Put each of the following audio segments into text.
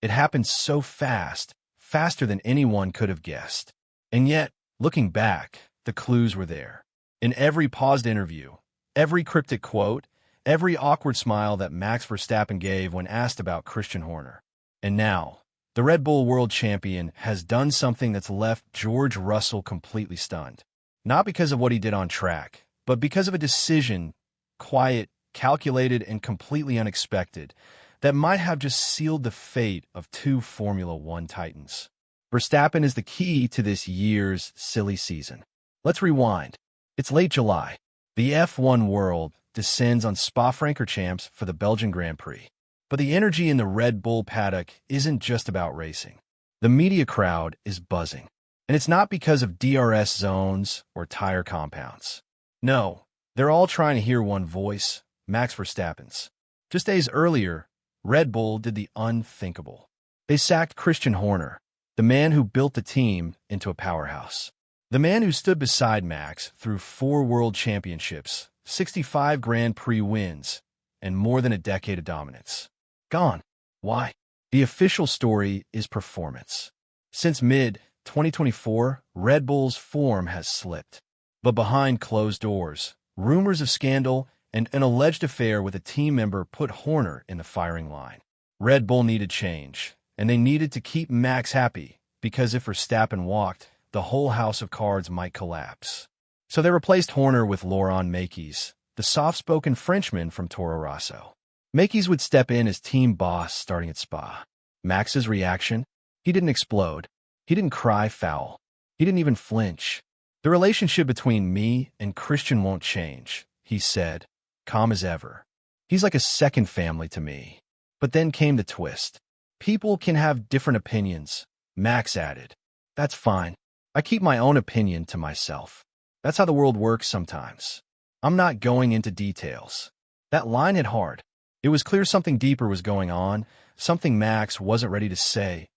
It happened so fast, faster than anyone could have guessed. And yet, looking back, the clues were there. In every paused interview, every cryptic quote, every awkward smile that Max Verstappen gave when asked about Christian Horner. And now, the Red Bull World Champion has done something that's left George Russell completely stunned. Not because of what he did on track, but because of a decision, quiet, calculated, and completely unexpected, that might have just sealed the fate of two Formula One titans. Verstappen is the key to this year's silly season. Let's rewind. It's late July. The F1 world descends on Spa-Francorchamps for the Belgian Grand Prix. But the energy in the Red Bull paddock isn't just about racing. The media crowd is buzzing. And it's not because of DRS zones or tire compounds. No, they're all trying to hear one voice, Max Verstappen's. Just days earlier, Red Bull did the unthinkable. They sacked Christian Horner, the man who built the team into a powerhouse. The man who stood beside Max through 4 world championships, 65 Grand Prix wins, and more than a decade of dominance. Gone. Why? The official story is performance. Since mid-2024, Red Bull's form has slipped. But behind closed doors, rumors of scandal and an alleged affair with a team member put Horner in the firing line. Red Bull needed change, and they needed to keep Max happy, because if Verstappen walked, the whole house of cards might collapse. So they replaced Horner with Laurent Mekies, the soft-spoken Frenchman from Toro Rosso. Mekies would step in as team boss starting at Spa. Max's reaction? He didn't explode. He didn't cry foul. He didn't even flinch. The relationship between me and Christian won't change, he said, calm as ever. He's like a second family to me. But then came the twist. People can have different opinions, Max added. That's fine. I keep my own opinion to myself. That's how the world works sometimes. I'm not going into details. That line hit hard. It was clear something deeper was going on, something Max wasn't ready to say,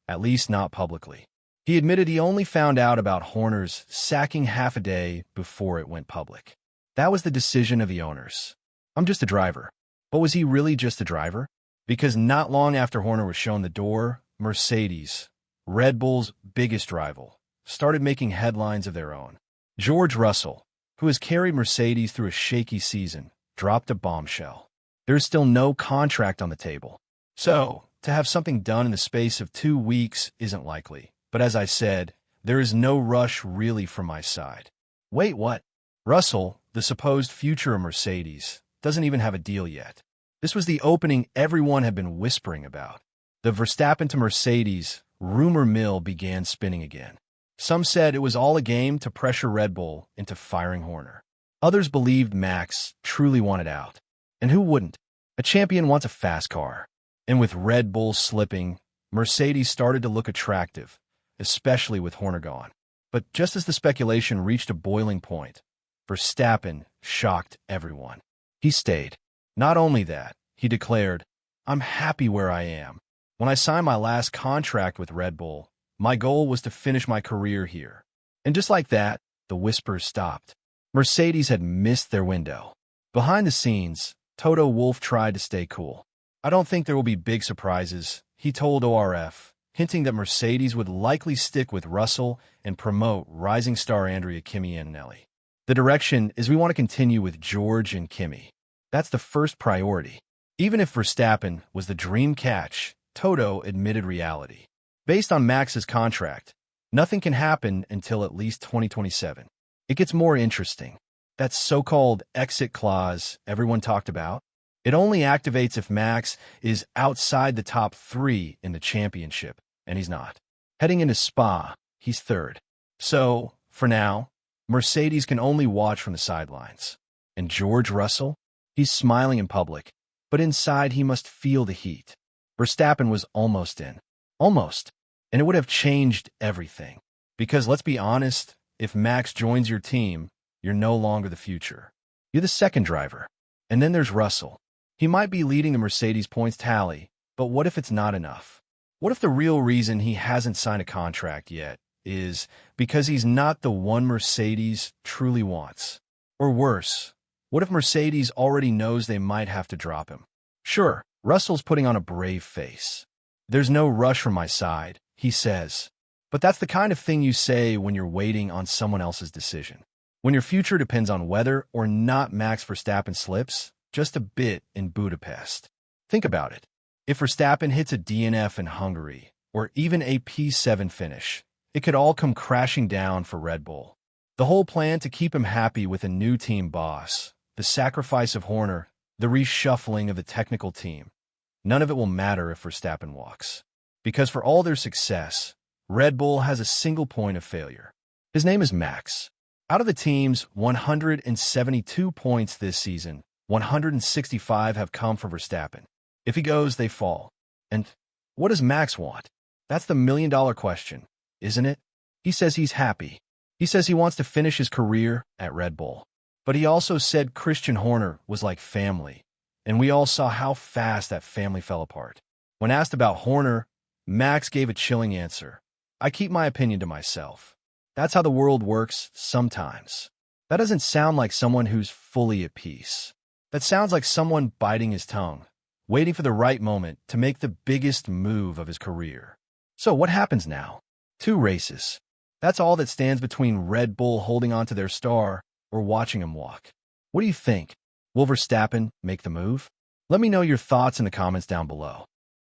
at least not publicly. He admitted he only found out about Horner's sacking half a day before it went public. That was the decision of the owners. I'm just a driver. But was he really just a driver? Because not long after Horner was shown the door, Mercedes, Red Bull's biggest rival, started making headlines of their own. George Russell, who has carried Mercedes through a shaky season, dropped a bombshell. There's still no contract on the table. So, to have something done in the space of 2 weeks isn't likely. But as I said, there is no rush really from my side. Wait, what? Russell, the supposed future of Mercedes, doesn't even have a deal yet. This was the opening everyone had been whispering about. The Verstappen to Mercedes rumor mill began spinning again. Some said it was all a game to pressure Red Bull into firing Horner. Others believed Max truly wanted out. And who wouldn't? A champion wants a fast car. And with Red Bull slipping, Mercedes started to look attractive, especially with Horner gone. But just as the speculation reached a boiling point, Verstappen shocked everyone. He stayed. Not only that, he declared, I'm happy where I am. When I signed my last contract with Red Bull, my goal was to finish my career here. And just like that, the whispers stopped. Mercedes had missed their window. Behind the scenes, Toto Wolff tried to stay cool. I don't think there will be big surprises, he told ORF, hinting that Mercedes would likely stick with Russell and promote rising star Andrea Kimi Antonelli. The direction is we want to continue with George and Kimi. That's the first priority. Even if Verstappen was the dream catch, Toto admitted reality. Based on Max's contract, nothing can happen until at least 2027. It gets more interesting. That so-called exit clause everyone talked about, it only activates if Max is outside the top 3 in the championship, and he's not. Heading into Spa, he's 3rd. So, for now, Mercedes can only watch from the sidelines. And George Russell? He's smiling in public, but inside he must feel the heat. Verstappen was almost in. Almost. And it would have changed everything. Because let's be honest, if Max joins your team, you're no longer the future. You're the second driver. And then there's Russell. He might be leading the Mercedes points tally, but what if it's not enough? What if the real reason he hasn't signed a contract yet is because he's not the one Mercedes truly wants? Or worse, what if Mercedes already knows they might have to drop him? Sure, Russell's putting on a brave face. "There's no rush from my side," he says. But that's the kind of thing you say when you're waiting on someone else's decision. When your future depends on whether or not Max Verstappen slips just a bit in Budapest. Think about it. If Verstappen hits a DNF in Hungary, or even a P7 finish, it could all come crashing down for Red Bull. The whole plan to keep him happy with a new team boss, the sacrifice of Horner, the reshuffling of the technical team, none of it will matter if Verstappen walks. Because for all their success, Red Bull has a single point of failure. His name is Max. Out of the team's 172 points this season, 165 have come from Verstappen. If he goes, they fall. And what does Max want? That's the million-dollar question, isn't it? He says he's happy. He says he wants to finish his career at Red Bull. But he also said Christian Horner was like family, and we all saw how fast that family fell apart. When asked about Horner, Max gave a chilling answer. "I keep my opinion to myself. That's how the world works sometimes." That doesn't sound like someone who's fully at peace. That sounds like someone biting his tongue, waiting for the right moment to make the biggest move of his career. So what happens now? 2 races. That's all that stands between Red Bull holding on to their star or watching him walk. What do you think? Will Verstappen make the move? Let me know your thoughts in the comments down below.